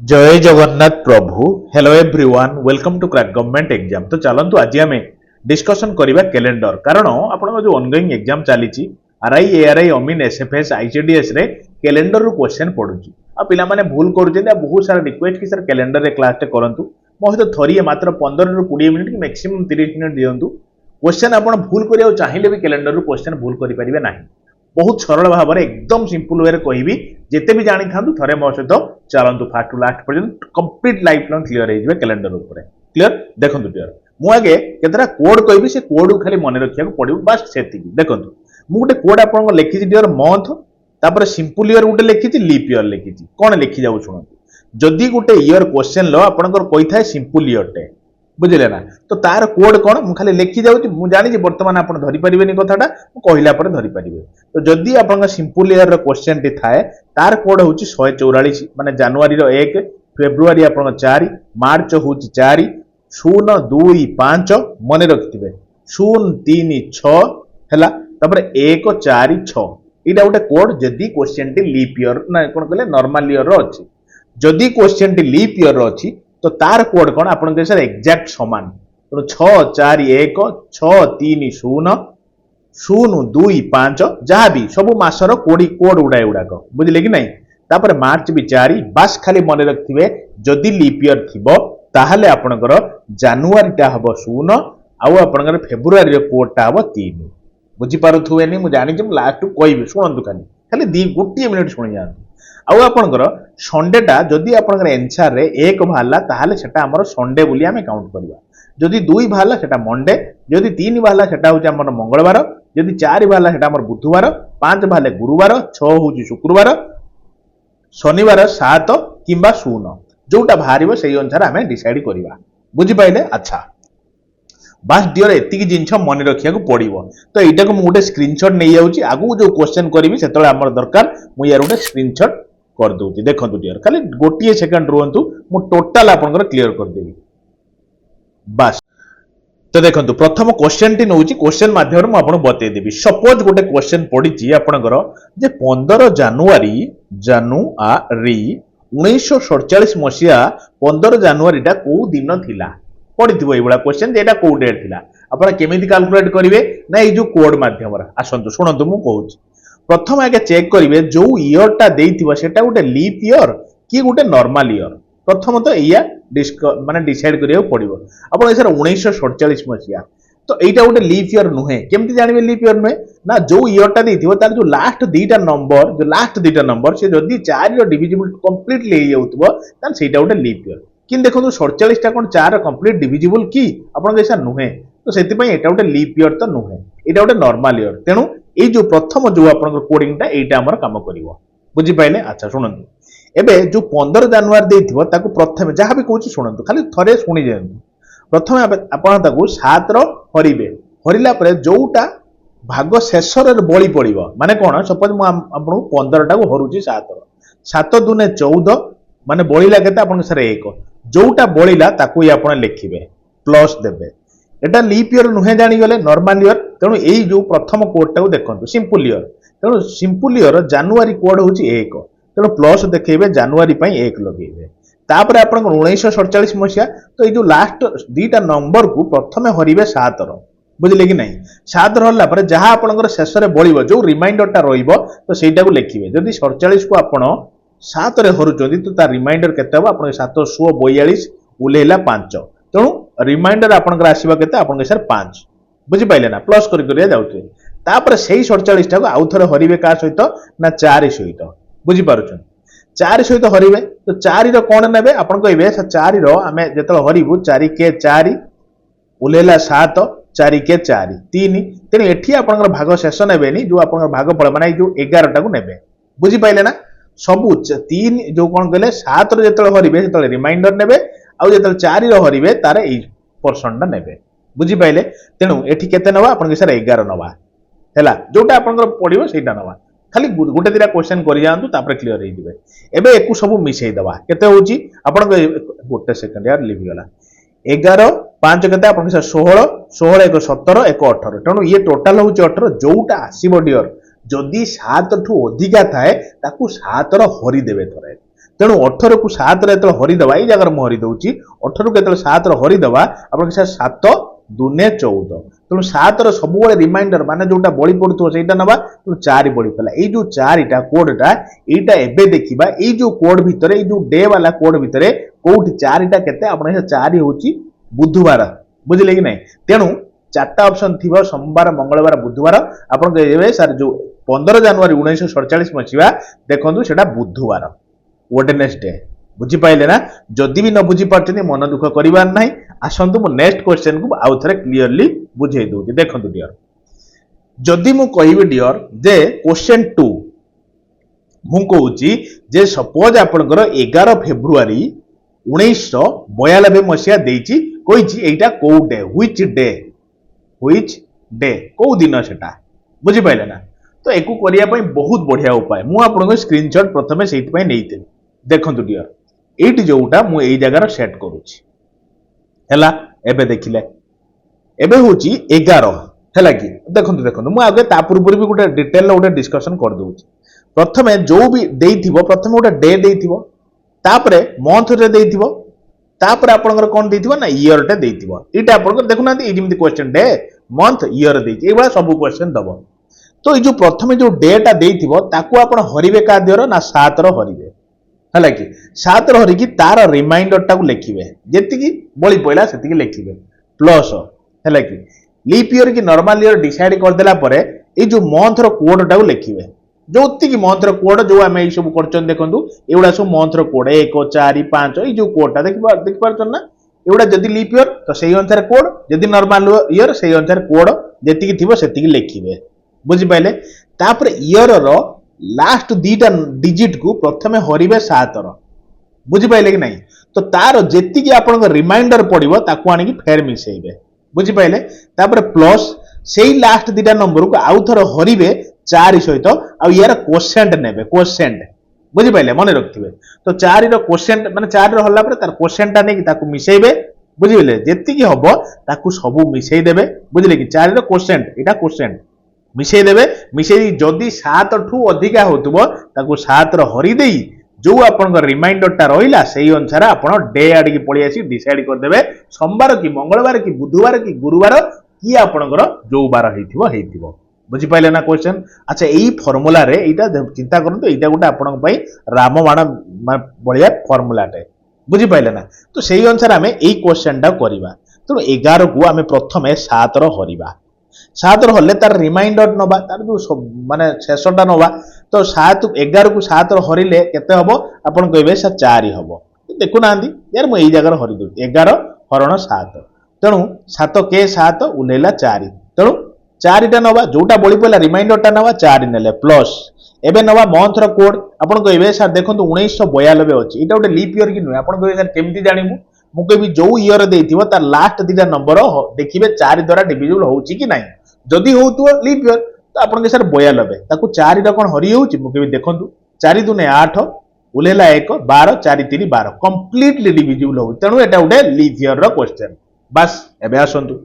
जय जगन्नाथ प्रभु hello everyone welcome to crack government exam. तो चलतु आज आम डिस्कसन करवा कैलेंडर कारण आपण जो ऑनगोइंग एग्जाम चली आरआई एआरआई अमीन एसएफएस आईसीडीएस रे कैलेंडर रु क्वेश्चन पड़ुची आ पिला माने भूल करूछे बहुत सारा रिक्वेस्ट कि सर कैलेंडर रे क्लास टे करंतु मो सहित थरिए मात्र 15 रु 20 मिनिट कि मैक्सिमम 30 मिनिट दियंतु क्वेश्चन आपण भूल करियो चाहिए भी कैलेंडर रु क्वेश्चन भूल करि परिबे नाही। बहुत सरल भाव में एकदम सिंपल वे कहबी जिते भी जानी था थे मो सहित चलतु फास्ट टू लास्ट पर्यंत कंप्लीट लाइफ लॉन्ग क्लियर हो कैलेंडर ऊपर क्लियर देखो क्लियर मुझे केतरा कोड कहबी से कोड खाली मन रखा पड़ो बस से देखो मुझे कोड आप लिखी डियर मंथ तापर सिंपल इयर गोटे लिखी लीप इयर लिखी कौन लिखि जाऊ शुणु जदि गोटे इयर क्वेश्चन लो आपंकर कही था सिंपल इयर टे बुझे ना तो तार कोड कौन मुझे खाली लिखि जाऊँ मुझे जानी बर्तमान आप धरीपारे कथाटा कहला धरीपारे। तो जदि आप सिंपल इयर क्वेश्चन टी थाए तार कोड हूँ 144 माने जनवरी 1 फेब्रुआरी आप 4 मार्च हूँ 4 0 2 5 मन रखिथे 0 3 6 है 1 4 6 यहाँ गोटे कोड जदि क्वेश्चन टी लीप इयर ना कौन कहले नॉर्मल इयर अच्छी जदि क्वेश्चन टी लीप इयर अच्छी तो तार कोड कौन आप एक्जाक्ट सामान तो 6 4 1 6 3 0 0 2 5 जहाँ भी सब मासर कोड गुड़ा गुड़ाक बुझे कि नहीं तापर मार्च भी 4 बास खाली मन रखिए जदि लीप इयर थी ताहले आपणकर जानुआरीटा हम 0 आउ फेब्रुआरी कोडटा हम 3 बुझीपारे मुझे जानी लास्ट कह शुणु खाली खाली गोटे मिनिट शुणी जातु आउ आपणकर संडेटा जदि आपणकर एनसर रे 1 बाहरला ताहले सेटा हमर संडे बोली आमे काउंट करबा जदि 2 बाहरला सेटा मंडे जदि 3 बाहरला सेटा होची हमर मंगलवार जदि 4 बाहरला सेटा हमर बुधवार 5 बाहरले गुरुवार 6 होची शुक्रवार शनिवार 7 किंबा 0 जोटा बाहरिबो सेही अनुसार आमे डिसाइड करबा बुझी पाइले। अच्छा बास डियर एतिकी जिनछ मन रखिया को पड़िबो तो एटा को मु गोटे स्क्रीनशॉट नै जाउची आगु जो क्वेश्चन करबी सेतले हमर दरकार मु यार गोटे स्क्रीनशॉट कर दूची देखो डियर खाली गोटे सेकंड रुहंतु मु टोटल आपनकर क्लियर कर देबी बस। तो देखो प्रथम क्वेश्चन टी नउची क्वेश्चन माध्यम मु आपन बतै देबी सपोज गोटे क्वेश्चन पडिची आपनकर जे 15 जानुआरी 1947 मसिया 15 जानुआरीटा को दिन थिला पड़ो ये क्वेश्चन जेटा कौ डेट थिला आपण केमिति कैलकुलेट करेंगे ना ये जो कोड माध्यम आसतु शुणु मु कहूँ प्रथम आगे चेक करेंगे जो इयरटा देइथिबा सेटा गोटे लीप इयर कि गोटे नॉर्मल इयर प्रथम तो या माने डिसाइड करिया पड़ो आपण सर 1947 मसिया तो यहाँ गोटे लीप इयर नुहे केमती जानवे लीप इयर नुहे ना जो इयरटा देइथिबो तार जो लास्ट दीटा नंबर से जदि 4 डिविजिबल कंप्लीटली हो जाउतबो तान सेटा गोटे लीप इयर कि देखो 47 कौन 4 कंप्लीट डिविजिबल कि आपन ऐसा नुहे तो से गोटे लीप इयर तो नुहे यहाँ गोटे नॉर्मल इयर तेणु ये जो प्रथम जो आप कोडिंगटा यहाँ आम कम कर बुझीपारे। अच्छा शुणु एबे जो 15 जानुआरी देइथिबो ताकू प्रथम जहाँ भी कहूँ शुणु खाली थरे शुणी जातु प्रथम आपको 7 हरिबे हरिला परे जोटा भाग शेष बली पड़ो माने कौन सपोज मुझे 15 टा हरुची 7 दुने 14 माने बलिला केते आपन सर 1 जोटा बलिला ताकू आपण लिखिबे प्लस देबे एटा लीप इयर नुहे जानी गले नॉर्मल इयर तेणु एई जो प्रथम कोडटा देखंतु सिंपल इयर तेणु सिंपल इयर जानुआरी कोड होची 1 तेणु प्लस देखैबे जानुआरी पई 1 लगेबे तापर आपण 1947 मसिया तो ये जो लास्ट दीटा नंबर को प्रथमे हरिबे 7 रो बुझिले कि नहीं 7 रहला पर जहां आपनकर शेष रे बलिबो जो रिमाइंडरटा रहिबो तो सेटा को लिखिबे जदि 47 को आपण 7 रे हरुचोंदी तो तार रिमाइंडर केते हो आपण 742 उलेला 5 तेणु रिमाइंडर आपनकर आसीबा केते आपन सर 5 बुझी पाइले ना प्लस करि करिया जाउथे तापर सेही 47 टा को आउ थरे हरिबे का सहित ना 4 सहित बुझी पारुछन 4 सहित हरिबे तो 4 रो कोन नेबे आपन कहबे 4 रो आमे जेतल हरिबु 4 के 4 उलेला 7 4 के 4 3 तेणु एठी आपनकर भाग शेष नेबेनी जो आपनकर भाग फल माने जो 11 टा को नेबे बुझी पाइले ना सबू 3 जो कौन कहले 7 रो जेतल हरिबे जेतल रिमाइंडर नेबे आउ जेतल 4 रो हरिबे तार ए पोर्शनटा नेबे बुझी पाइले तेणु एठी केते नवा आपन सर 11 नवा हैला जोटा आपनकर पडिबो सेटा नवा खाली गोटे दिरा क्वेश्चन करि जांतु तापर क्लियर हे दिबे एबे एकु सब मिसै दवा केते होची आपन गोटे सेकंड यार लिवि गला 11 5 केते आपन 16 16 1 17 1 18 तेणु ये टोटल होची 18 जोटा आसीबो डियर जदि 7 ठू अधिका थाए ताकू 7 रो हरि देबे थरे तेणु 18 को 7 रे तो हरिदबा ये जगह हरि दउची 18 को 7 रे हरिदबा आपण 7 दुने 14 तेणु 7 रो सब रिमाइंडर माने जोटा बळी पडुथो सेटा नबा तेणु 4 बळी पला ए जो 4टा कोडटा एटा एबे देखिबा ए जो कोड भितरे ए जो डे वाला कोड भितरे कोउठी 4टा केते आपण 4 होची बुधवार बुझिले कि नै तेणु 4टा ऑप्शन थिबो सोमवार मंगलवार बुधवार आपण कहबे सर जो 15 जनवरी 1947 मसिवा देखंतु सेटा बुधवार वेडनेसडे बुझी पाइले ना जदि भी न बुझी पारछनी मन दुख करिवार नाही आसंतु मो नेक्स्ट क्वेश्चन को आउ थरे क्लियरली बुझेई दोची देखंतु डियर जदि मु कहिबे डियर जे क्वेश्चन 2 मु कहूची जे सपोज आपनकर 11 फेब्रुआरी 1992 मसिया देइची कहिची एटा को डे व्हिच डे को दिन सेटा बुझी पाइले ना तो एकु करिया पई बहुत बढ़िया उपाय मु आपनको स्क्रीनशॉट प्रथमे सेति पई नेइते देखंतु डियर एटी जोटा मु एई जगह सेट करूची हैला एबे देखिले एबे होची 11 हैला कि देखंतु देखंतु मु आगे ता पूर्व भी गोटे डिटेल गोटे डिस्कशन कर दोची प्रथमे जो भी देइथिबो प्रथमे गोटे डे देइथिबो तापरे मंथ रे देइथिबो तापरे आपनकर कोन देइथिबो ना ईयर टे देइथिबो एटा आपनकर देखुना इ जेमति क्वेश्चन डे मंथ ईयर देइछि एबा सब क्वेश्चन दबो तो ये जो प्रथमे जो डेटा देइथिबो ताकू आपण हरिबे का दियर ना 7 रो हरिबे हला कि 7 रो हरिकी तार रिमाइंडर टाकू लिखिबे जेतिकी बळी पइला सेतिकी लिखिबे प्लस हला कि लीप ईयर की नॉर्मल ईयर डिसाइड कर देला परे ए जो मंथ रो कोड टाकू लिखिबे जोतिकी मंथ रो कोड जो हम ए सब करचन देखंतु एउडा सब मंथ रो कोड 1 4 5 ए जो कोडटा देख पारचन ना एउडा जदी लीप ईयर तो सेही अनुसार कोड जदी नॉर्मल ईयर सेही अनुसार कोड जेतिकी थिबो सेतिकी लिखिबे बुझी पाइले तापर ईयर रो लास्ट दीटा डिजिट को प्रथमे हरिबे 7 रो बुझी पाइले कि नहीं तो तार जेति कि आपन रिमाइंडर पड़िबो ताकू आनी कि फेर मिसेइबे बुझी पाइले तापर प्लस सेही लास्ट दीटा नंबर को आउ थरो हरिबे 4 सहित आ यार कोसेंट नेबे कोसेंट बुझी पाइले मने रखथिबे तो 4 रो कोसेंट माने 4 रो हल्ला पर तार कोसेंटटा नै कि ताकू मिसेइबे बुझिले जेति कि हबो ताकू सबु मिसेइ देबे बुझिले कि 4 रो कोसेंट एटा कोसेंट मिसेई देबे मिसेई जदी 7 ठू अधिका होतबो ताकू 7 रो हरि देई जो आपन रिमाइंडर टा रहिला सेही अनुसार आपन डे आडी की पळी आसी डिसाइड कर देबे सोमवार की मंगलवार की बुधवार की गुरुवार की आपन जो बार हेइथिबो बुझी पाइले ना क्वेश्चन अच्छा एई फार्मूला रे एटा चिंता करंतु एटा गोटे आपन पई रामबाण बढ़िया फार्मूला टे बुझी पाइले ना तो सेही अनुसार हमें एई क्वेश्चन टा करिबा तो 11 को हमें प्रथमे 7 रो हरिबा 7 रो हले तार रिमाइंडर नबा तार जो माने शेषटा नबा तो 7 11 को 7 रो हरिले केते हबो आपन कहबे 4 हबो देखु नांदी यार मु एई जगह हरि दउ 11 हरण 7 तेणु 7 के 7 उलेला 4 तेणु 4 टा नबा जोटा बळी पला रिमाइंडर टा नबा 4 नेले प्लस एबे नबा मंथ रो कोड आपन कहबे सर देखंतु 1992 अछि एटा गोटे लीप ईयर कि न आपन कहबे सर केमति जानिबु मु कहबी जो ईयर देथिबो तार लास्ट दीटा नंबर देखिबे 4 द्वारा डिविजिबल होउची कि नाही जदी होउतो लीप ईयर तो आपन के सर 92 ताकू 4 टा कोन हरि होउची मु कहबी देखंतु 4 दुने 8 उलेला 1 12 4 3 12 कंप्लीटली डिविजिबल हो तेणु एटा गोटे लीप ईयर रो क्वेश्चन बस एबे आसंतु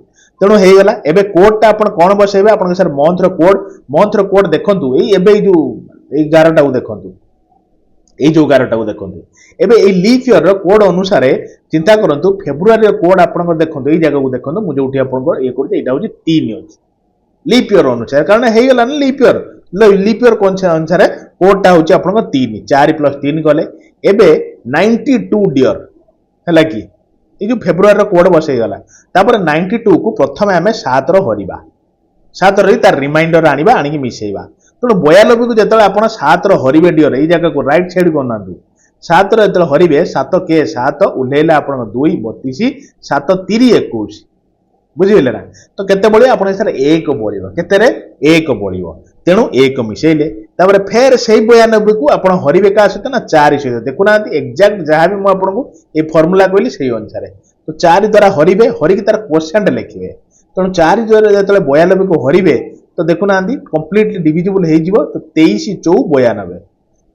तेणु हे गला एबे कोड टा आपन कोन बसेबे आपन के सर मंथ रो कोड देखंतु एबे जो 11 टा देखंतु ए जो 11 टा देखंतु एबे ए लीप ईयर रो कोड अनुसार चिंता करंतु फेब्रुआरी रो कोड आपन को देखंतु ए जगह को देखंतु मु जोठी आपन को ए करते एटा होची 3 अछि लीप ईयर अनुसार कारण हे गला न लीप ईयर कोन से अनुसार कोड टा होची आपन को 3 4 + 3 गले एबे 92 डियर हला कि ए जो फेब्रुआरी रो कोड बसै गला तापर 92 को प्रथमे हमें 7 रो हरिबा 7 रो तार रिमाइंडर आनिबा आनी कि मिसेइबा तो 92 को जतले आपण 7 रो हरिबे डियर ए जगह को राइट साइड करनांतु 7 रो जतले हरिबे 7 के 7 उलेला आपण 2 32 7 3 21 बुझिले ना तो केते बळी आपण सर 1 बळीबो केते रे 1 बळीबो तेणु 1 मिसेइले तापर फेर सेही 92 को आपण हरिबे का सते ना 4 सहित देखुना एक्जेक्ट जहां भी मु आपण को ए फार्मूला कहली सेही अनुसार तो 4 द्वारा हरिबे हरि की तार क्वोशिएंट लिखिबे तेणु 4 द्वारा जतले 92 को हरिबे तो देखुना कंप्लीटली डिविजिबल हे जिवो तो 23 4 92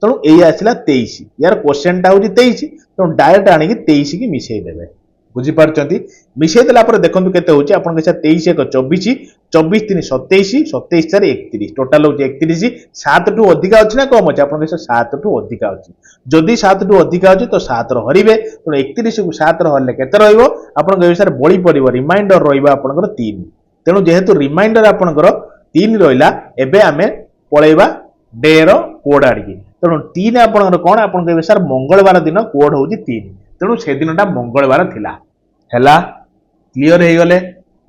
तेणु ए आसिला 23 यार क्वोशिएंट होची 23 तेणु डायरेक्ट आनी कि 23 की मिसेई देबे बुझीपार्टी मिसई देला देखो के आप 23 1 24 24 3 27 27 4 31 टोटाल हूँ 31 7 टू अधिका अच्छी ना कम अच्छे आप 7 टू अधिका अच्छी जदि 7 टू अधिका अच्छी तो 7 रे तेणु 31 को 7 रे के सर बड़ी पड़ो रिमाइंडर रहा 3 तेणु जेहेतु रिमाइंडर आपंकर 3 रहा एवं आम पलैबा डे रोड आड़की तेणु 3 आपंकर कौन आप सर मंगलवार दिन कोड हूँ 3 तेणु से दिन मंगलवार थिला हैला क्लियर हो गले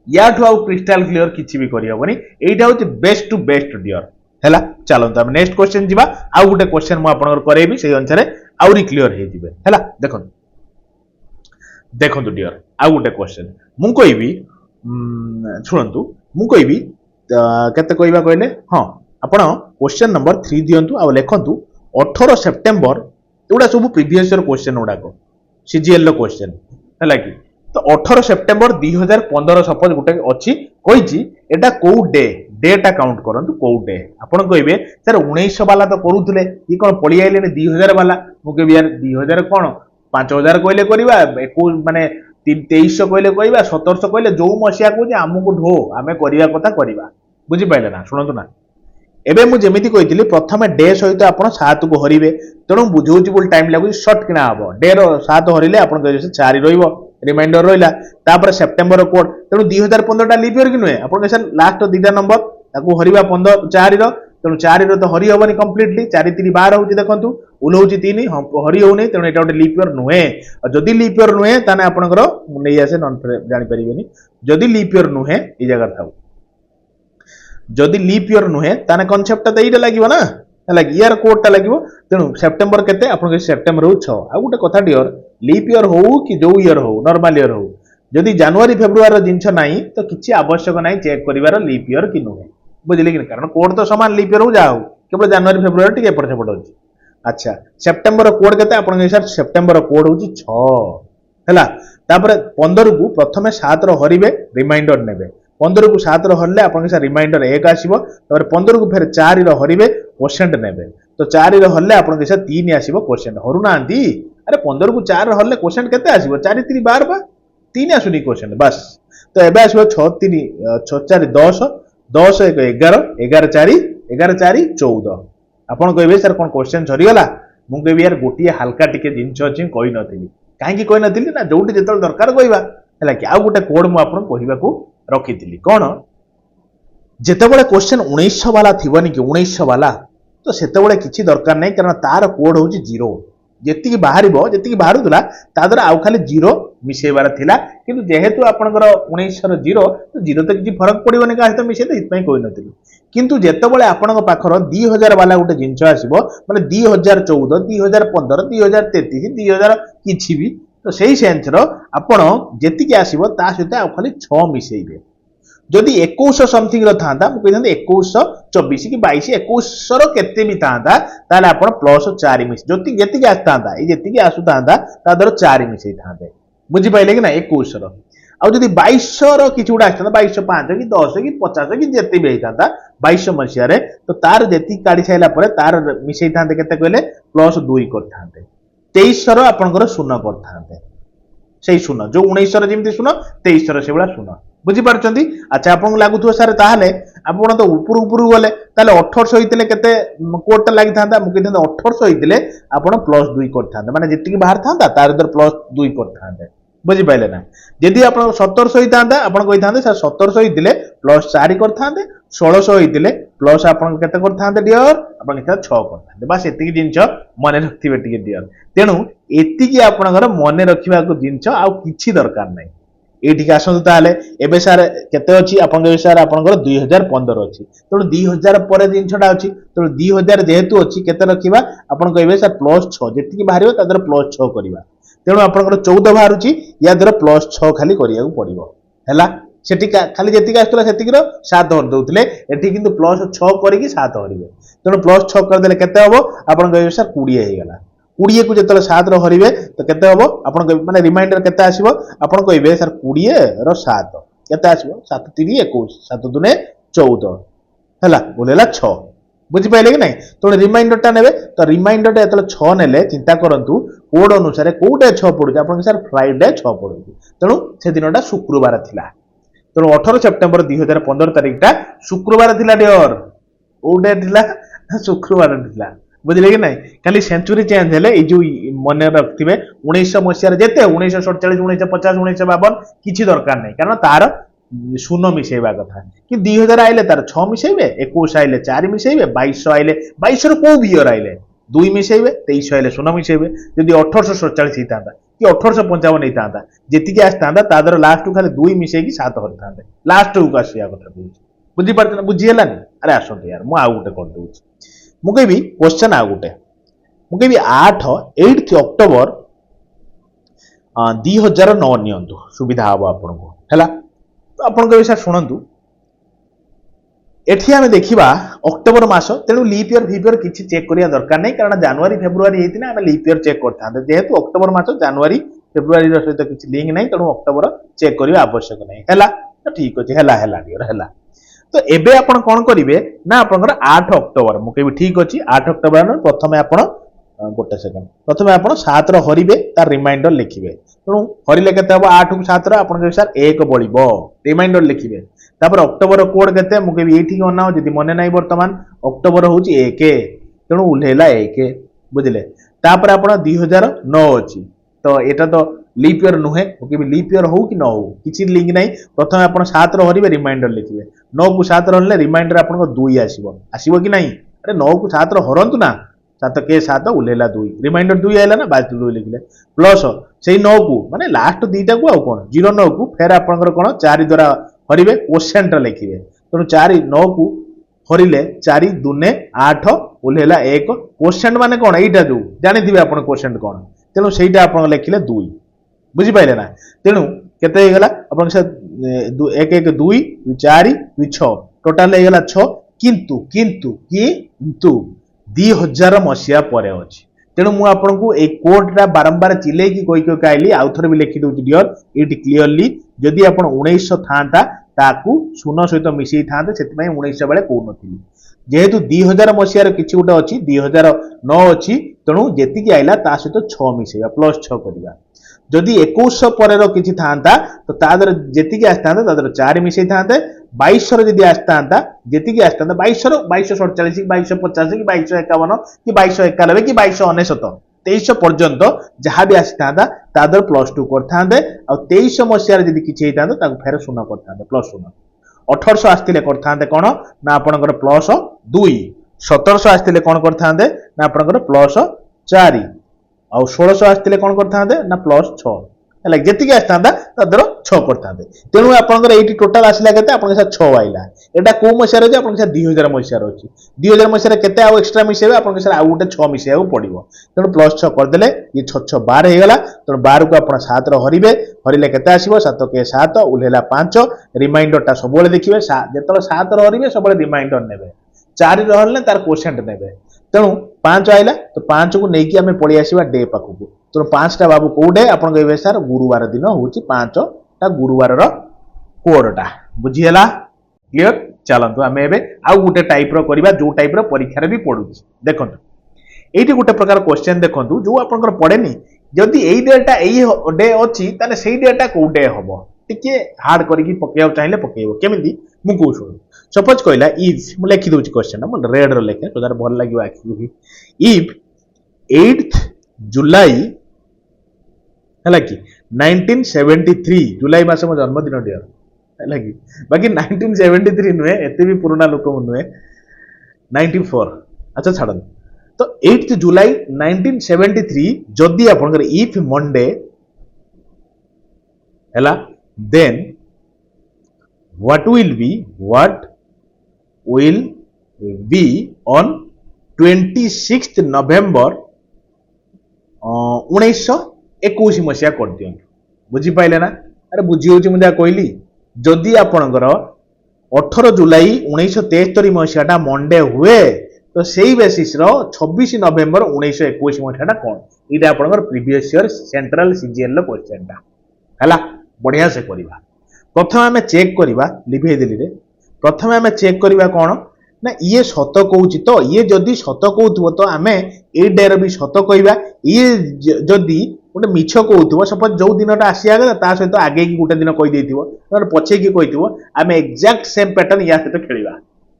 याठू आउ क्रिस्टाल क्लियर किछि भी करि हबनी एटा होछि बेस्ट टू बेस्ट डियर हैला चलंतु हम नेक्स्ट क्वेश्चन जिबा आउ गुटे क्वेश्चन म आपनकर करेबी सेही अनुसार आउरी क्लियर हे जिवे हैला देखन देखंतु डियर आउ गुटे क्वेश्चन मु कहबी सुनंतु मु कहबी केते कहबा कहले हां आपण क्वेश्चन नंबर 3 दियंतु आ लेखंतु 18 सेप्टेम्बर एउडा सब प्रीवियस ईयर क्वेश्चन उडाको सीजीएल लो क्वेश्चन हैला कि तो 18 सेप्टेम्बर 2015 सपोज गोटे अच्छी कही एटा कौ डे डेटा काउंट करंतु कौ डे आपण कहबे सर 1900 वाला तो करूथले ये कोन पळि आइले 2000 वाला मु कहबी यार 2000 कोन 5000 कहले करबा माने 2300 कहले कहबा 1700 कहले जो मसिया को जे हमकु ढो आमे करिया कथा करबा बुझी पाइले ना सुनंतु ना एबे मु जेमिति कहितली प्रथमे डे सहित आपण 7 को हरिबे तेणु बुझौची बोल टाइम लागु शॉर्ट किना हबो डे रो 7 हरिले आपण कहबे 4 रहइबो रिमाइंडर रहा तापर सेप्टेम्बर कोड तेणु 2015 टा लीप ईयर कि नुहे आप लास्ट दीटा नंबर ताकू हरिबा 15 4 तेणु 4 तो हरि हेनी कम्प्लीटली 4 3 12 हो देखो उलौच 3 हरि होनी तेणु यहाँ गोटे लीप ईयर नुहे जदि लीप ईयर नुहे ताने आपणकर नहीं आसे नन जानीपारे जदि लीप ईयर नुहे ये जगह था जदि लीप ईयर नुहे ताने कनसेप्ट तो यही लगे ना इयर कोडटा लगे तेणु सेप्टेम्बर केते आपन सेप्टेम्बर हो 6 आ गोटे कथा डियर लीप ईयर हो कि जो ईयर हो नॉर्मल ईयर हो जदि जनवरी फेब्रुआरी जिनस नहीं तो किसी आवश्यक नहीं चेक करिवार लीप ईयर कि नुहे बुझिले कि कारण कोड तो समान लीप ईयर हो जा हो केवल जनवरी फेब्रुआरी टिके एपट सेपट अछि अच्छा सेप्टेम्बर कोड केते आपन सर सेप्टेम्बर कोड हो 6 हैला तापर 15 को प्रथमे 7 रो हरिबे रिमाइंडर नेबे 15 को 7 रो हरले आपन सर रिमाइंडर 1 आसीबो तापर 15 को फिर 4 रो हरिबे क्वोशेंट नेबे तो 4 रो हरले आपन सर 3 आसीबो क्वोशेंट हरु नांती अरे 15 को 4 हरले क्वोशेंट केते आसीबो 4 3 12 बा 3 आसुनी क्वोशेंट बस तो एबे आसीबो 6 3 6 4 10 10 1 11 11 4 11 4 14 आपण कहबे सर कोन क्वेश्चन सरी गला मु कहबी यार गोटिए हल्का टिके जिंच अछि कहि नथिली काहे की कहि नथिली ना जोटी जेतल दरकार कहबा हला कि आ गोटे कोड मु आपण कहिबा को रखिथिली कोन जेतेबेले क्वेश्चन 1900 वाला थिबनी कि 1900 वाला तो सेतेबेले किछि दरकार नै कारण तार कोड होची 0 जेतिकी बाहरिबो जेतिकी बाहरुतला तादर आउ खाली 0 मिसेबार थिला किंतु जेहेतु आपनकर 1900 रो 0 तो 0 तो किछि फरक पडिबोनी का सहित मिसे इतपै कोइ नथिली किंतु जेतेबेले आपनक पाखर 2000 वाला गोटे जिंच आसीबो माने 2014 2015 2033 2000 किछि भी तो सेही सेंस रो आपण जेतिकी आसीबो ता सहित आउ खाली 6 मिसेइबे जदि 2100 समथिंग रो थांदा मु कहिथांते 2124 कि 22 2100 रो केते भी थांदा ताले आपण प्लस 4 मिस जति जेतिकी आस्तांदा ए जेतिकी आसुतांदा ता दर 4 मिसेई थांदे बुझी पाइले कि ना 2100 रो आ जदि 2200 रो किछि उडा आस्तांदा 2205 कि 10 कि 50 कि जेते भी थांदा 2200 मसिया रे तो तार जेति काढी साइला परे तार मिसेई थांदे केते कहले प्लस 2 कर थांदे 2300 रो आपनकर शून्य कर थांदे सेही शून्य जो 1900 रो जेमति शून्य 2300 रो सेबला शून्य बुझी पारछंती अच्छा आपन लागुथो सर ताहले आपण तो ऊपर ऊपर गले ताले 1800 होइतले केते कोड ता लागि थांदा मु कहिथांदा 1800 होइतले आपण प्लस 2 कर थांदा माने जेतिकी बाहर थांदा तार इधर प्लस 2 कर थांदे बुझी पाइले ना यदि आपण 1700 होइतांदा आपण कहिथांदे सर 1700 होइतले प्लस 4 कर थांदे 1600 होइतले प्लस आपण केते कर थांदे डियर आपण केते 6 कर थांदे बस एतिकी जिंच मने रखथिबे टिके डियर तेनु एतिकी आपणगर मने रखिबा को जिंच आ किछि दरकार नै एठी आसंतु ताले एबे सर केते अछि आपन सर आपनकर 2015 अछि तेणु 2000 पर जिनछडा अछि तेणु 2000 जेहेतु अछि केते रखिबा आपन कहबे सर प्लस 6 जेतिकी बाहरिबो तादर प्लस 6 करिबा तेणु आपनकर 14 बाहरुछि या दर प्लस 6 खाली करिया पड़िबो हैला सेठी खाली जेतिकी आस्तला सेतिकी रो 7 हर दउतले एठी किंतु प्लस 6 करिकि 7 हरिबे तेणु प्लस 6 कर देले केते हबो आपन कहबे सर 20 हे गेला 20 को जेतले 7 रो हरिबे तो केते हबो आपन माने रिमाइंडर केते आसीबो आपन कहबे सर 20 रो 7 केते आसीबो 7 3 21 7 2 14 हैला बोलेला 6 बुझिपारे कि ना तो रिमाइंडर टा ने तो रिमाइंडर टा जो 6 ने चिंता करूँ कोड अनुसार कौटे 6 पड़ू आप सर फ्राइडे 6 पड़ू तेणु से दिन शुक्रवार था तेणु 18 सेप्टेम्बर 2015 तारीखटा शुक्रवार थिला डियर ओडे थिला शुक्रवार थिला बुझिले कि नहीं खाली सेंचुरी चेंज हेले जो मन रखिथे 1900 मसीहार जेते 1947 1950 1952 किछि दरकार नहीं कारण तार शून्य मिसेबा कथा कि 2000 आइले तार 6 मिसेबे 21 आइले 4 मिसेबे 2200 आइले 2200 रो को बियर आइले 2 मिसेबे 2300 आइले शून्य मिसेबे जदि 1847 हितांता कि 1855 हितांता जेतिके आस्तांता तादर लास्ट खाली 2 मिसेई कि 7 हरतांते लास्ट को आसिया कथा बुझी बुझी पारत बुझी हेलानी अरे आसंत यार मु आ गुटे कर दूची मु कहबी क्वेश्चन आ गुटे मु कहबी 8 अक्टोबर 2009 नियंतु सुविधा हबो आपनको हैला तो आपन को विषय शुणु एठी आमे देखिबा अक्टोबर मास तेणु लीप ईयर फिपियर किछि चेक करिया दरकार नहीं कारण जनवरी फेब्रुआरी हेतिना आमे लीप ईयर चेक करथांते जेहेतु अक्टोबर मास जनवरी फेब्रुआरी रो सहित किछि लिंक नहीं तेणु अक्टोबर चेक करिया आवश्यक नहीं हैला तो ठीक अछि हैला हैला डियर हैला तो एबे आपण कोन करिवे ना आपनकर 8 अक्टोबर मु कहबी ठीक अछि 8 अक्टोबर न प्रथमे आपण गोटे सेकंड प्रथमे आपण 7 रो हरिबे तार रिमाइंडर लिखिबे तेणु हरिले केते हबो 8 को 7 रो आपण सर 1 बळिबो रिमाइंडर लिखिबे तापर अक्टोबर कोड केते मु कहबी एठी को ना जदि मने नाही वर्तमान अक्टोबर होची 1 तेणु उल्हेला 1 बुझिले तापर आपण 2009 अछि तो एटा तो लीप ईयर नुहे कि लीप ईयर हो कि न हो किसी लिंक नहीं प्रथम आप 7 हरिबे रिमाइंडर लिखिबे 9 को 7 हरले रिमाइंडर आपन 2 आसीबो कि नहीं अरे 9 को 7 हरंतु ना 7 के 7 उलेला 2 रिमाइंडर 2 आइला ना बास 2 लिखले प्लस सेही 9 को माने लास्ट दीटा को आ कोन 09 को फेर आपन कोन 4 द्वारा हरिबे क्वोशेंट लिखिबे तेणु 4 9 को हरिले 4 दुने 8 उलेला 1 क्वोशेंट माने कोन एटा जो जानि दिबे आपन क्वोशेंट कोन तेणु सेटा आपन लिखिले 2 बुझी पाइले ना तेणु केते हेगला आपन से 1 1 2 4 6 टोटल हेगला 6 किंतु किंतु किंतु 2000 मसिया परे अछि तेणु मु आपन को ए कोडटा बारंबार चिले की कोई कोई काइली आउथर भी लिखि दउची डियर इट क्लियरली जदि आपन 1900 थांता ताकू शून्य सहित मिसई थांते सेति पय 1900 बेले को नथिली जेहेतु 2000 मसियार किछि उटा अछि 2009 अछि तेणु जेति की आइला ता सहित 6 मिसैया प्लस 6 करिया जदि 2100 परेर किछि थांता तो तादर जेति की आस्तांता तादर 4 मिसई थांते 2200 रो जदि आस्तांता जेति की आस्तांता 2200 रो 2247 की 2250 की 2251 की 2291 की 2299 2300 पर्यंत जहाँ भी आसीता तादर +2 करथांदे आ 2300 मसियार जदि किछि हेतांदा ताकू फेर शून्य करथांदे +0 1800 आस्तिले करथांदे कोन ना आपनकर +2 1700 आस्तिले कोन करथांदे ना आपनकर +4 आ 1600 आस्तिले कोन करथांदे ना +6 हला जेति के आस्तांदा तादर 6 करथांदे तेनु आपनकर एठी टोटल आसिला केते आपन के 6 आइला एटा को मसियार जे आपन के 2000 मसियार अछि 2000 मसियार केते आ एक्स्ट्रा मिसेबे आपन के आ गुटे 6 मिसेबा पड़िबो तेनु +6 कर देले ये 6 6 12 हे गेला तेनु 12 को आपन 7 रो हरिबे हरिले केते आसीबो 7 के 7 उलेला 5 रिमाइंडर टा सबले देखिबे जेतले 7 रो हरिबे सबले रिमाइंडर नेबे 4 रो हरले तार क्वोशेंट नेबे तेनु 5 आइला तो 5 को नेकी हमें पड़ी आसीबा डे पाखु तेणु 5 टा बाबू कोडे आपन कहबे सर गुरुवार दिन होची 5 टा गुरुवार रो कोडटा बुझियला क्लियर चलंतु हमें एबे आ गुटे टाइप रो करबा जो टाइप रो परीक्षा रे भी पडुची देखंतु एठी गुटे प्रकार क्वेश्चन देखंतु जो आपनकर पडेनी जदि एई डेटा एई डे अछि ताने सेई डेटा को डे हबो टिके हार्ड करिकि पकेयाव चाहिले पकेयबो केमिति मु को सुन सपोज कहला इफ मु लिखि दोची क्वेश्चन मु रेड रो लेखे तो तार भल लागियो आखि इफ 8th जुलाई हला कि 1973 जुलाई मास मो जन्मदिन डियर हला कि बाकी 1973 नुहे एते भी पुराना लोक नुहे 94 अच्छा छाड़न तो 8th जुलाई 1973 जदि आपनकर इफ मंडे हला then what will be on 26th November 1921 मसीहा कर दियंतु बुझी पाइले ना अरे बुझी होची मुझे कहली जदि आपनकर 18 जुलाई 1973 मसीहाटा मंडे हुए तो सेही बेसिस रो 26 नवेम्बर 1921 मसीहाटा कोन इटा आपनकर प्रीवियस ईयर सेंट्रल सीजीएल रो क्वेश्चनटा हला बढ़िया से करबा प्रथम हमें चेक करबा लिभे देली रे प्रथम हमें चेक करबा कोन ना ये सत कहूँ तो ये जदि सत कहू तो आम ए डे भी सत कहवा ये जदि गोटे मिछ कहू सपोज जो दिन आसिया गला सहित आगे की गोटे दिन कहीदे पछे की कही आम एक्जाक्ट सेम पैटर्न या सहित खेल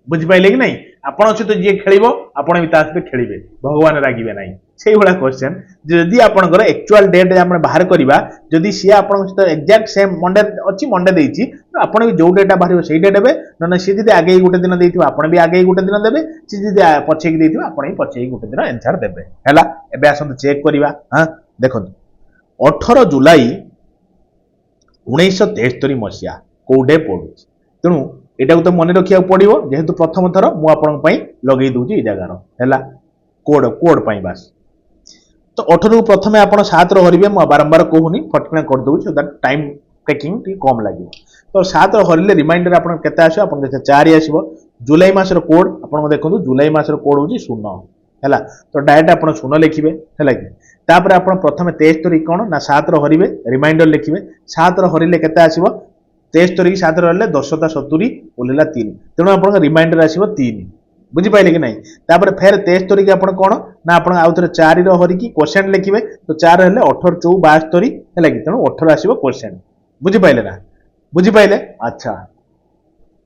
बुझिपारे कि नहीं आपण सहित जी खेल आपण भी सहित खेलेंगे भगवान रागिबे नहीं से भाया क्वेश्चन जदि आपंकर एक्चुअल डेट आम बाहर करवा जदि सी आप एक्जाक्ट सेम मंडे अच्छी मंडे देती आपड़ भी जो डेटा बाहर से डेट देवे ना सी जी आगे गोटे दिन देते आप भी आगे गोटे दिन देवे सी जी पछेकी देते आप भी पछेकी गोटे दिन एंसर देवे है एवं आसतु चेक करवा हाँ देखो 18 जुलाई 1973 मसीहा कौ डे पड़ू तेणु यहाँ तो मन रखा पड़ो जेहेतु प्रथम थर मुझे लगे दूसरी जगार है कोड कोड बास तो 18 प्रथम आप 7 हरवे मुझे बारंबार कहूनी फटकिना करदे सो दैट टाइम टेकिंग टी कम लगे तो 7 हरले रिमाइंडर आप आस 4 आसो जुलाई मसर कोड आप देखो जुलाई मसर कोड हूँ 0 है तो डायरेक्ट आप 0 लिखे है कि तापर आप प्रथम 73 कौन ना 7 हरवे रिमाइंडर लिखे 7 हरले के आसो 73 7 हरले 10 ता 70 ओल्ला 3 तेणु आप रिमाइंडर आसो 3 बुझिपारे कि नहीं तापर फेर 73 आप कौन ना आप आउ थे 4 हरिकी क्वेश्चन लिखे तो 4 हेल्ले 18 4 72 है कि तेणु 18 आसो क्वेश्चन बुझिपारे ना बुझिपारे अच्छा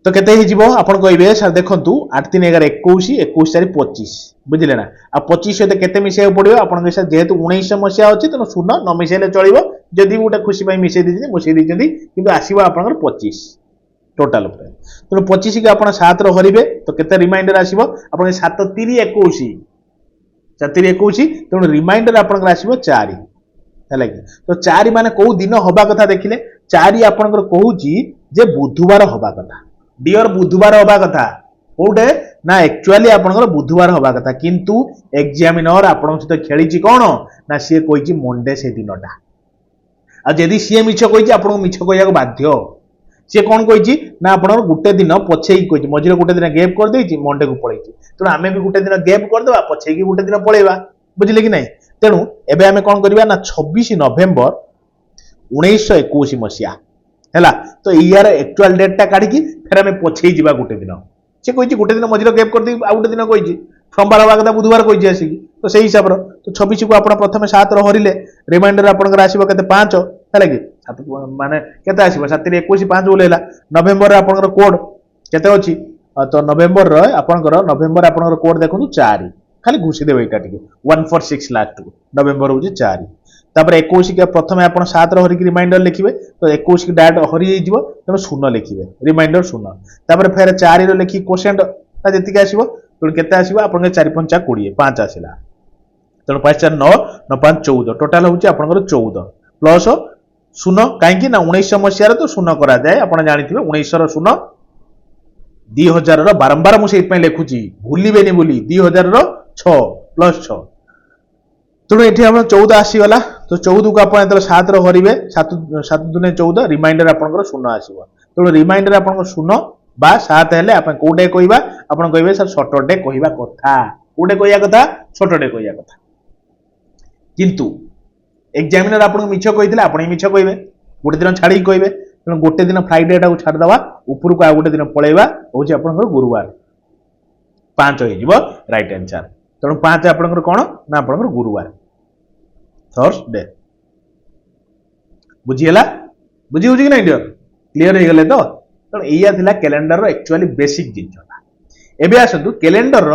तो केते आप कहे सर देखु 8 3 11 21 21 4 25 बुझे ना आ 25 सहित केते मिसेक पड़ो आप जेहेतु 1900 मसीहा अच्छी तेणु 0 न मिसेले चलो जदि गोटे खुशी मिसई दी मिसई कि आसो आप 25 टोटाल तेणु 25 की आप 7 हरवे तो केते रिमाइंडर आसो आप 7 3 21 7 3 21 तेणु रिमाइंडर आप आसो 4 है कि तो 4 मान कौ दिन हवा कथा देखिले 4 आपंकर कहूँ जे बुधवार हवा कथा डियर बुधवार हवा कथा कोटे ना एक्चुअली आपंकर बुधवार हवा कथा किंतु एग्जामिनर आपण सहित खेली कौन ना सी कही मंडे से दिनटा आदि सी मिछ कही आपको मिछ कह बाध्य सी कौन कही ना आप गोटे दिन पछे कही मझे गोटे दिन गैप कर मंडे को पलि तेणु आम भी गोटे दिन गैप करदे पछे गोटे दिन पलैवा बुझे कि नहीं तेणु एबे आम कौन करवा ना 26 नवेम्बर 1921 मसीहा है तो यार एक्चुअल डेटा काढ़ी फिर आम पछे जा गोटे दिन सी कही गोटे दिन मझे गैप कर गोटे दिन कही सोमवार हवा कथा बुधवार कही आसिक तो से हिसाब तो 26 को आप प्रथम 7 हरिले रिमाइंडर आपंकर आसो के 5 है कि माने केते आसो 7 21 5 ओल्ला नवेम्बर आपंकर कोड केते अच्छी तो नवेम्बर आपंकर नवेम्बर आपंकर कोड देखो 4 खाली घुषी देवे यहाँ टे 146 लास्ट को नवेम्बर हूँ 4 तापर 21 के प्रथम आप 7 हरिकी रिमाइंडर लिखे तो 21 की डायरेक्ट हरी हो तेणु 0 लिखे रिमाइंडर 0 तापर फेर 4 लिखी क्वेश्चन जी आसो तेणु के आसो आप 4 5 20 5 आसला तेणु 5 4 9 9 5 14 टोटाल हूँ आपंकर 14 प्लस 0 कहीं 1900 मसीह तो 0 कराए आप जानते 1900 0 2000 बारंबार मुझे लिखुची भूलिबेनी बोली 2000 6 प्लस 6 तेणु ये हम 14 आसीगला तो 14 को आप 7 हरवे 7 दुने 14 रिमाइंडर आपंकर 0 आसो तेणु रिमाइंडर आप 0 बा 7 हेल्ले आप कौटे कहवा आप कहे सर सटरडे कहवा कथा कौटे कह कथा सटरडे कह कथा किंतु एग्जामिनर आपको मिछ कही आप मिछ कहे गोटे दिन छाड़ी कहे तेणु गोटे दिन फ्राइडे टाक छाड़दवा उपरको आ गोटे दिन पलैवा हूँ आप गुरुवार 5 हो राइट आंसर तेणु 5 आपंकर कौन ना आपंकर गुरुवार थर्सडे बुझीगला बुझी कि नहीं डियर क्लीयर हो गले तो तेणु या थिला कैलेंडर एक्चुअली बेसिक जिनसा एबे आसतु कैलेंडर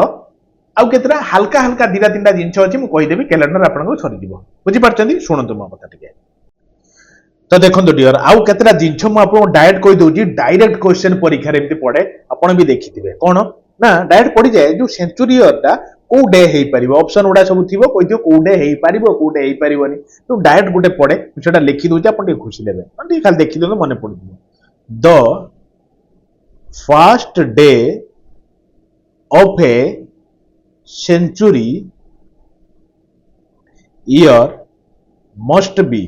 आउ केतरा हल्का हल्का 2-3टा जिनस अच्छी मुझे कहीदेवी कैलेंडर आपको सरीज बुझीपार शुणु मो कथा टे तो देखो डियर आउ केतरा जिनस मुझे डायरेक्ट कहीदे डायरेक्ट क्वेश्चन परीक्षा एमती पड़े आपड़ भी देखिथे कौन ना डायरेक्ट पड़ जाए जो सेंचुरी इयरटा कौ डे हो पार ऑप्शन गुड़ा सब थी कही कौ डे हो पार कौटे हो पार तो डायरेक्ट गोटे पड़े मुझे लिखी दूसरे आप घुषी देवे खाली देखीदे मन पड़ the first day of a century year must be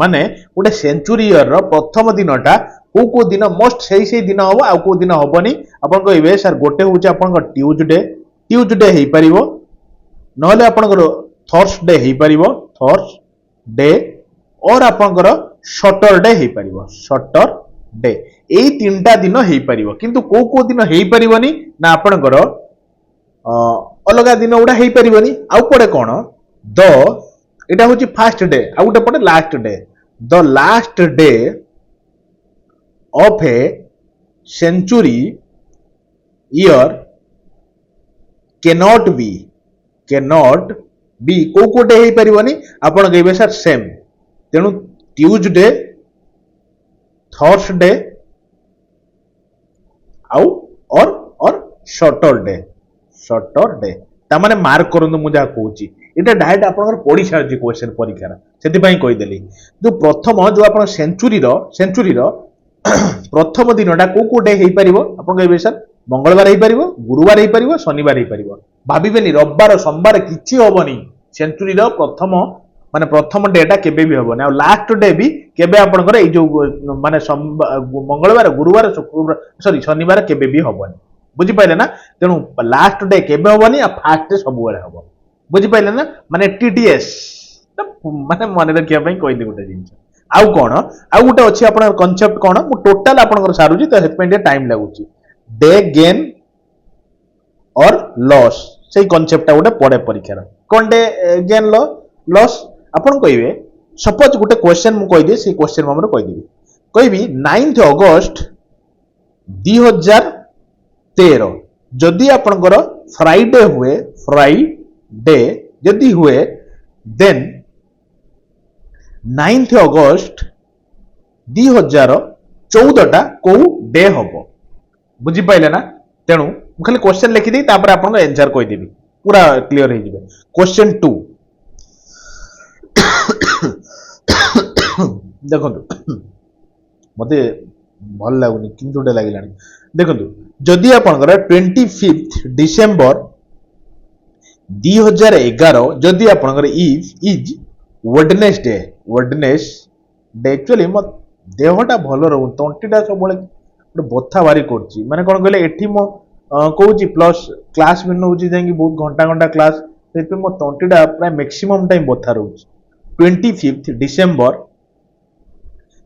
माने गोटे सेंचुरी ईयर प्रथम दिनटा कौ दिन मस्ट से दिन हम आउ कौ दिन हेनी आप कहे सर गोटे हूँ आप ट्यूजडे ट्यूजडे हो पार ना आपंकर थर्सडे हो पार थर्सडे और आपंकर सटरडे हो पार सटर डे एई तीनटा दिन हेई परिबो किंतु को दिन हेई परिबोनी ना आपणकर अलगा दिन गुड़ा हेई परिबोनी आउ पड़े कोन द एटा होची फर्स्ट डे आउ गोटे पड़े last day the last day of a century year cannot be को डे हेई परिबोनी आपण कहबे सर सेम तेणु ट्यूसडे थर्सडे आउ और सटरडे तामाने मार्क करନ୍ତୁ ମୁଁ ଯାହା କହୁଛି ଏଟା डायरेक्ट ଆପଣଙ୍କର पढ़ी सारଛି क्वेश्चन परीक्षार ସେଥିପାଇଁ କହିଦେଲି जो प्रथम जो आपण सेंचुरीर प्रथम दिनटा को डे हेई परिबो आपण कहबे सर मंगलवार हेई परिबो गुरुवार हेई परिबो शनिवार हेई परिबो भाबिबेनी रविवार सोमवार किछि होबनी सेंचुरीर प्रथम माने प्रथम डेटा केबे भी होबनी आ लास्ट डे भी केबे आपनकर ए जो माने मंगलवार गुरुवार शुक्रवार सॉरी शनिवार केबे भी होबनी बुझी पाइले ना तेणु लास्ट डे केबे होबनी आ फर्स्ट डे सब बेले होबो बुझी पाइले ना माने टीटीएस माने मने रखिया पई कहली गोटे जिंस आउ कोन आउ गोटे अछि आपनकर कांसेप्ट कोन मु टोटल आपनकर सारुजी त हेत पे टाइम लागुची डे गेन और लॉस सेही कांसेप्टटा गोटे पड़े परीक्षार कोन डे गेन लॉस आपण कहबे सपोज गोटे क्वेश्चन मु कहि दे से क्वेश्चन हमर कहि देबी कहबी 9th अगस्त 2013 जदि आपनकर फ्राइडे जदि हुए देन 9th अगस्त 2014 टा को डे हबो बुझी पाइले ना तेणु मु खाली क्वेश्चन लिखि देई तापर आपन आंसर कहि देबी पूरा क्लियर हो जिवे क्वेश्चन 2 देखो मते भल लागुनी किंतुटे लागिलानी देखो जदि आपनकर 25 डिसेंबर 2011 जदि आपनकर इज वेडनेसडे एक्चुअली मो देहटा भल रहू तंटीटा सब गोटे बथा भारी करची माने कोन कहले एठी मो कहूची प्लस क्लास भी नउची जाई बहुत घंटा घंटा क्लास सेते मो तंटीटा प्राय मैक्सिमम टाइम बथा रहूची 25 डिसेंबर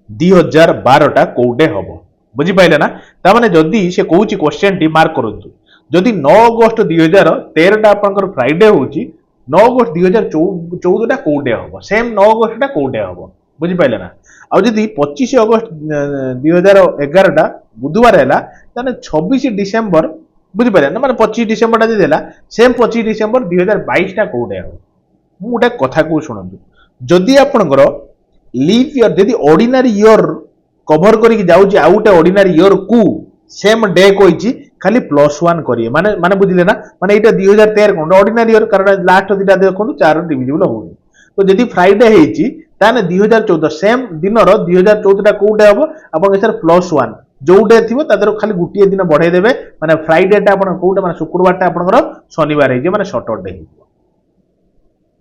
2012 टा कोडे हबो बुझी पाइले ना ता माने जदी से कहूची क्वेश्चन टी मार्क करंतु जदी 9 अगस्त 2013 टा आपनकर फ्राइडे होची 9 अगस्त 2014 टा कोडे हबो सेम 9 अगस्त टा कोडे हबो बुझी पाइले ना आ जदी 25 अगस्त 2011 टा बुधवार हैला ताने 26 डिसेंबर बुझी पाइले ना माने 25 डिसेंबर टा देला सेम 25 डिसेंबर 2022 टा कोडे हबो मु गोटे कथा को सुनंतु जदि आपनकर लीप ईयर जदि ऑर्डिनरी ईयर कवर करिक जाउची आ गोटे ऑर्डिनरी ईयर को सेम डे कोइची खाली +1 करिए माने माने बुझिले ना माने एटा 2013 कोन ऑर्डिनरी ईयर कारण लास्ट दिटा देखो 4 डिविजिबल होउनी तो जदि फ्राइडे हेची ताने 2014 सेम दिनर 2014 टा कोडे हबो आपन सर +1 जो डे थिबो तादर खाली गुटिए दिन बढ़ाई देबे माने फ्राइडे टा आपन कोडे माने शुक्रवार टा आपनकर शनिवार हे जे माने सैटरडे हे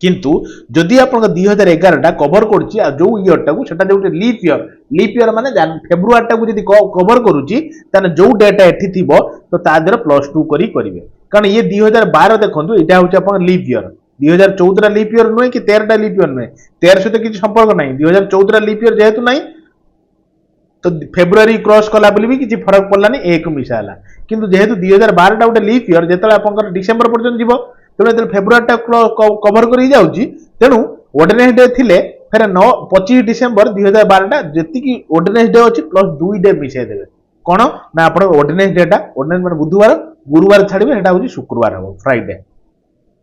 किंतु जदि आपन 2011 टा कवर करछि आ जो ईयर टा को सेटा जो लीप ईयर माने फेब्रुआरी टा को जदि कवर करूछि ताने जो डेटा एठी थिबो तो तादर +2 करी करिवे कारण ये 2012 देखंतु एटा होछि आपन लीप ईयर 2014 रा लीप ईयर नुहे कि 13 टा लीप ईयर नुहे 13 सहित किछि संपर्क नाही 2014 रा लीप ईयर जेहेतु नाही तो फेब्रुआरी क्रॉस कला बोली भी किछि फरक पड़लानी एक मिसाला किंतु जेहेतु 2012 टा गोटे लीप ईयर जेतला आपन डिसेंबर पर्यंत जीवो तेणु जो फेब्रुआरी टा कवर कर तेणु वेडनेसडे थिले फेर 25 डिसेंबर 2012 टा जेतिकी वेडनेसडे अछि +2 डे मिसाई देबे कोन ना आपण वेडनेसडे टा वेडनेस माने बुधवार गुरुवार छाड़िबे हेटा होछि शुक्रवार हो फ्राइडे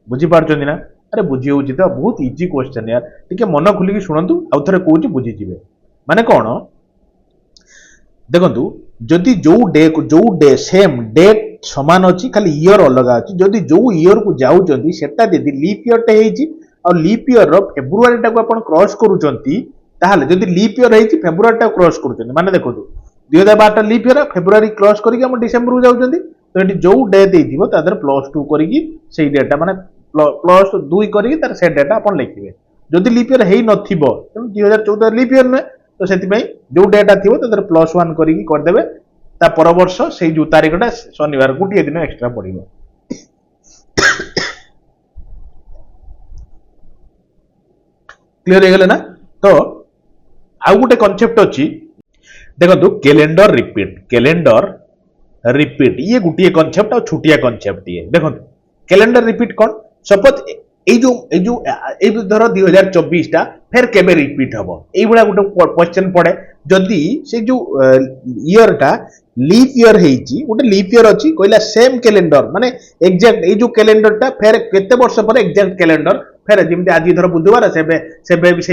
बुझी पारछोनी ना अरे बुझी होछि तो बहुत इजी क्वेश्चन यार टिके मन खुली की सुनंतु आ थरे कहूछि बुझी जिवे माने कोन देखंतु जदि जो डे सेम डेट समान अछि खाली ईयर अलग अछि जदि जो ईयर को जाउचंती सेटा यदि लीप ईयर टे हेछि आ लीप ईयर रो फेब्रुआरी टा को आपण क्रॉस करूचंती ताहाले जदि लीप ईयर हेछि फेब्रुआरी टा क्रॉस करूचंती माने देखंतु 2012 टा लीप ईयर फेब्रुआरी क्रॉस करिक हम डिसेंबर को जाउचंती तो एटी जो डे देथिबो तादर +2 करिक सेही डेटा माने +2 करिक तार से डेटा आपण लिखिबे जदि लीप ईयर हेइ नथिबो त 2014 लीप ईयर न तो सेति पई जो डेटा थिबो तादर +1 करिक कर देबे ता पर वर्ष से जो तारीखटा शनिवार गोटे दिन एक्स्ट्रा पड़िबो क्लियर हो गले ना तो आउ गोटे कांसेप्ट अछि देखो कैलेंडर रिपीट ये गोटे कनसेप्ट और छुटिया कनसेप्ट ये देखो कैलेंडर रिपीट कौन सपोज धर 2024 टा फिर केबे रिपीट हम ये गोटे क्वेश्चन पड़े जदि से जो ईयर टा लीप ईयर हेची गोटे लीप ईयर अच्छी कहला सेम कैलेंडर माने एग्जैक्ट ये जो कैलेंडर टा फिर केते वर्ष पर एग्जैक्ट कैलेंडर फिर जमी आज धर बुधवार से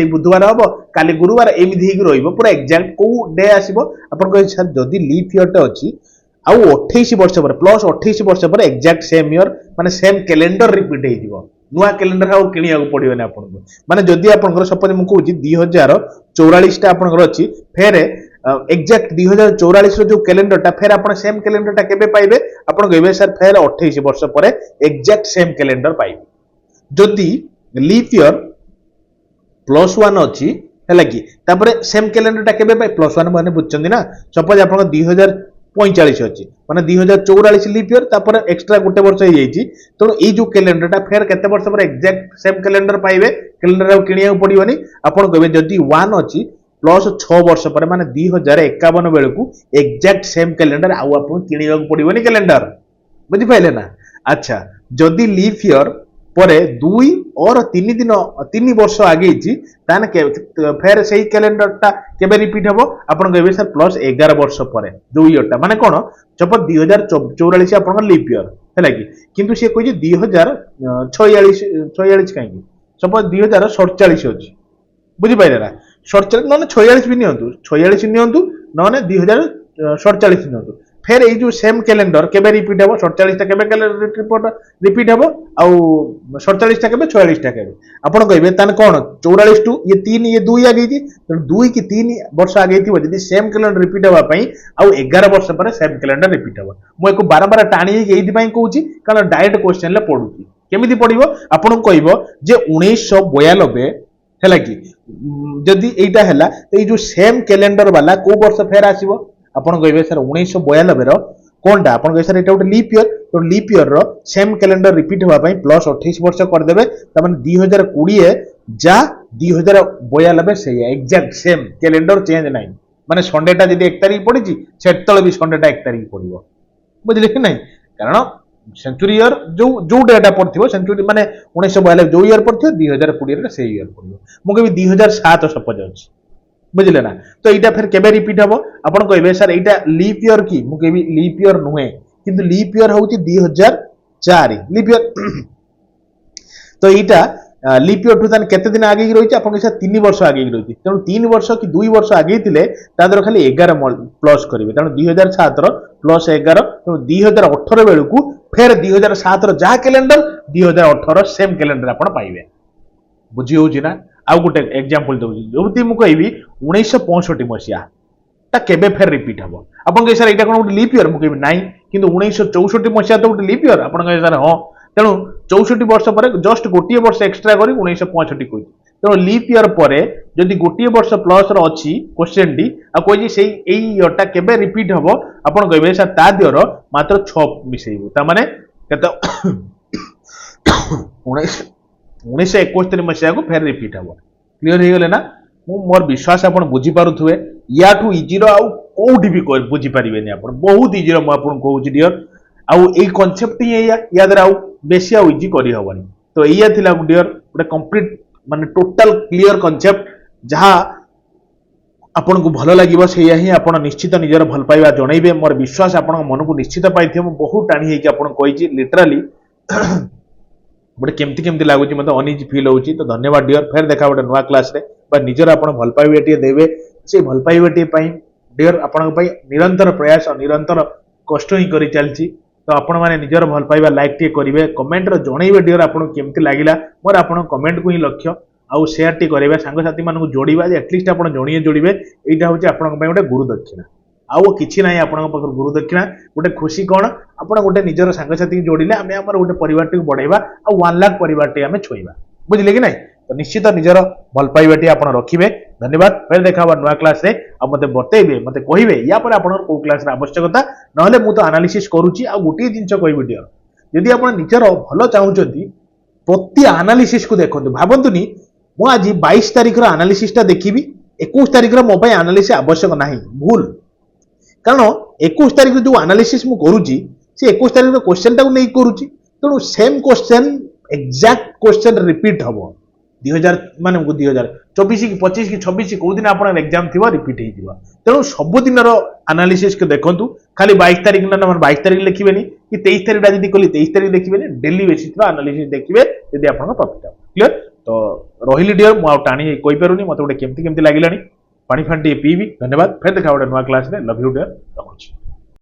बुधवार हम काली गुरुवार एमती पूरा एग्जैक्ट कौ डे आसो आप सर जदि लीप ईयर टा अच्छी आउ 28 वर्ष पर प्लस 28 वर्ष पर एग्जैक्ट सेम ईयर माने सेम कैलेंडर रिपीट हो नुआ कैलेंडर आउ किनिया पड़ोनी आपको माने जदि आपनकर सपोज मु कहूँ 2044 टा आपनकर अच्छी फेर एग्जैक्ट 2044 जो कैलेंडर टा फेर आप सेम कैलेंडर टा केबे पाइबे आपन कहबे सर फेर 28 वर्ष पर एग्जैक्ट सेम कैलेंडर पाइबे जदि लीप ईयर +1 अच्छी है कि सेम कैलेंडर टा केबे पाइ +1 माने बुझछन्ती ना सपोज आपन 2045 अच्छी माने 2044 लीप ईयर तापर एक्स्ट्रा गोटे वर्ष हो जाइए तेणु ये जो कैलेंडर टा फेर केते वर्ष पर एग्जैक्ट सेम कैलेंडर पाइबे कैलेंडर आउ किनिया पड़िबनी आपन कहबे जदि 1 अच्छी प्लस 6 वर्ष पर माने 2051 बेलू एग्जैक्ट सेम कैलेंडर आउ आपन किनिया पड़िबनी कैलेंडर बुझि पाइले ना अच्छा जदि लीप ईयर पर 2 और 3 वर्ष आगे फेर से कैलेंडर टा केबे रिपीट हम आपन कहबे सर प्लस 11 वर्ष पर जो ईयर टा माने कोन सपोज 2044 आपन लीप ईयर हैला कि किंतु से कोइ 2046 काई सपोज 2047 अछि बुझि पाइले ना 47 न 46 भी नियंतु 46 नियंतु न 2047 नियंतु फिर ये जो सेम कैलेंडर केबे रिपीट हम 47 टा केबे कैलेंडर रिपीट हम आउ 47 टा केबे 46 टा केबे आपन कहबे तान कोन 44 टू ये 3 ये 2 आ गई थी तो 2 की 3 वर्ष आ गई थी जदी सेम कैलेंडर रिपीट हवा पई आउ 11 वर्ष पर सेम कैलेंडर रिपीट हवा मु एको बार टाणी एथि पई कहूची कारण डायरेक्ट क्वेश्चन ले पडुची केमिति पडिबो आपन कहबो जे 1992 हैला कि जदी एटा हैला तो ये जो सेम कैलेंडर वाला को वर्ष फेर आसीबो आपन कहबे सर 1992 रो कोनटा आपन कहबे सर एटा गोटे लीप ईयर तो लीप ईयर रो सेम कैलेंडर रिपीट होबा पई प्लस 28 वर्ष कर देबे त माने 2020 जा 2092 से एग्जैक्ट सेम कैलेंडर चेंज नाही माने संडे टा जदी 1 तारिख पडिची सेतल भी संडे टा 1 तारिख पडिबो बुझले कि नाही कारण सेंचुरी ईयर जो डेटा पड़थिबो सेंचुरी माने 1992 जो ईयर पड़थिबो 2020 रे से ईयर पडिबो मु कहबी 2007 सपोज अछि बुझले ना तो एटा फिर केबे रिपीट हबो आपन कहबे सर एटा लीप ईयर की मु कहबी लीप ईयर नुहे किंतु लीप ईयर होउची 2004 लीप ईयर तो एटा लीप ईयर टू केते दिन आगे रही आपन के 3 वर्ष आगे रही तेणु 3 वर्ष कि 2 वर्ष आगे थिले तादर खाली 11 प्लस करिवे तेणु 2007 रो प्लस 11 तेणु 2018 बेलू फिर 2007 रो जा कैलेंडर 2018 सेम कैलेंडर आपन पाइबे बुझी होउची ना आउ गोटे एग्जांपल दउची जोति मु कहबी 1965 मसिया ता केबे फेर रिपीट हबो आपन के सर एटा कोन गोटे लीप ईयर मु कहबी नाही किंतु 1964 मसिया तो गोटे लीप ईयर आपन के सर हां तेणु 64 वर्ष पर जस्ट गोटे वर्ष एक्स्ट्रा करी 1965 कोइ तेणु लीप ईयर पर जदि गोटे वर्ष प्लस रो अछि क्वेश्चन डी आ कोइ जे सेई एई ईयर टा केबे रिपीट हबो आपन कहबे सर ता दियर मात्र 6 मिसेइबो ता माने केते 1971 मसिया को फेर रिपीट हबो क्लियर हे गेले ना मोर विश्वास आपन बुझी पारुथुवे या टू इजी रो आउ कोठी भी बुझी परिबेनी आपन बहुत इजी रो म आपन कहूची डियर आउ ए कांसेप्ट ही या दर आउ बेसी आउ इजी करी हबनी तो एया थिला डियर गोटे कंप्लीट माने टोटल क्लियर कांसेप्ट जहां आपन को भलो लागिबो सेया ही आपन निश्चित निजर भल पाइबा जणैबे मोर विश्वास आपन मन को निश्चित पाइथियो म बहुत टाणी हे कि आपन कहिची लिटरली गोटे केमती लगुच मतलब अनइजी फिल होची तो धन्यवाद डियर फिर देखा गोटे नुआ क्लास रे बा निजर आपन भल पाइबे टी देबे से भल पाइबे टी पई डियर आपन पई निरंतर प्रयास और निरंतर कष्ट ही करी चलची तो आपण माने निजर भल पाइबा लाइक टी करिवे कमेंट रो जणैबे डियर आपन केमती लागिला मोर आपन कमेंट को ही लक्ष्य आउ शेयर टी करिवे सांग साथी मानकु जोड़ीबा एटलीस्ट आपन जणिए जोड़ीबे एटा होची आपन पई गोटे गुरु दक्षिणा आउ किछि नाही आपन पाखर गुरु दक्षिणा गोटे खुशी कोन आपन गोटे निजर सांग साथी जोड़िले आमे हमर गोटे परिवार टी बढ़ाइबा आ 1 लाख परिवार टी आमे छोइबा बुझिले कि नाही तो निश्चित निजर भल पाइबाटी आपन रखिबे धन्यवाद फिर देखा नुआ क्लास रे आ मते बतेइबे मते कहिबे या पर आपन को क्लास रे आवश्यकता नहले मु तो एनालिसिस करूची आ गोटे जिंस कहिबे डियर यदि आपन निजर भलो चाहुचंती प्रति एनालिसिस को देखंतु भाबंतुनी मु आज 22 तारिख रो एनालिसिस ता देखिबी 21 तारिख रो मो पय एनालिसिस आवश्यक नाही भूल କାରଣ 21 ତାରିଖ ଯୋଉ ଆନାଲିସିସ୍ ମୁଁ କରୁଛି ସେ 21 ତାରିଖର କ୍ୱେଶ୍ଚନଟାକୁ ନେଇ କରୁଛି, ତେଣୁ same question exact question repeat ହବ 2000 ମାନେ 2024 କି 25 କି 26 କୋଉ ଦିନ ଆପଣଙ୍କର ଏକ୍ଜାମ ଥିବ ରିପିଟ୍ ହେଇଯିବ। ତେଣୁ ସବୁଦିନର ଆନାଲିସିସ୍ କୁ ଦେଖନ୍ତୁ, ଖାଲି 22 ତାରିଖ ନା 22 ତାରିଖ ଲେଖିବେନି କି 23 ତାରିଖଟା ଯଦି କଲି 23 ତାରିଖ ଦେଖିବେନି, ଡେଲି ବେସିସର ଆନାଲିସିସ୍ ଦେଖିବେ ଯଦି ଆପଣଙ୍କ ପ୍ରଫିଟ୍ ହବ। କ୍ଲିୟର? ତ ରହିଲି ଡିୟର, ମୁଁ ଆଉ ଟାଣି କହିପାରୁନି, ମତେ ଗୋଟେ କେମିତି ଲାଗିଲାଣି, ପାଣି ଫାଣି ଟିକେ ପିଇବି। ଧନ୍ୟବାଦ, ଫେର ଦେଖା ଗୋଟେ ନୂଆ କ୍ଲାସରେ। ଲଭ୍ ୟୁ ଡିୟର, ରଖୁଛି।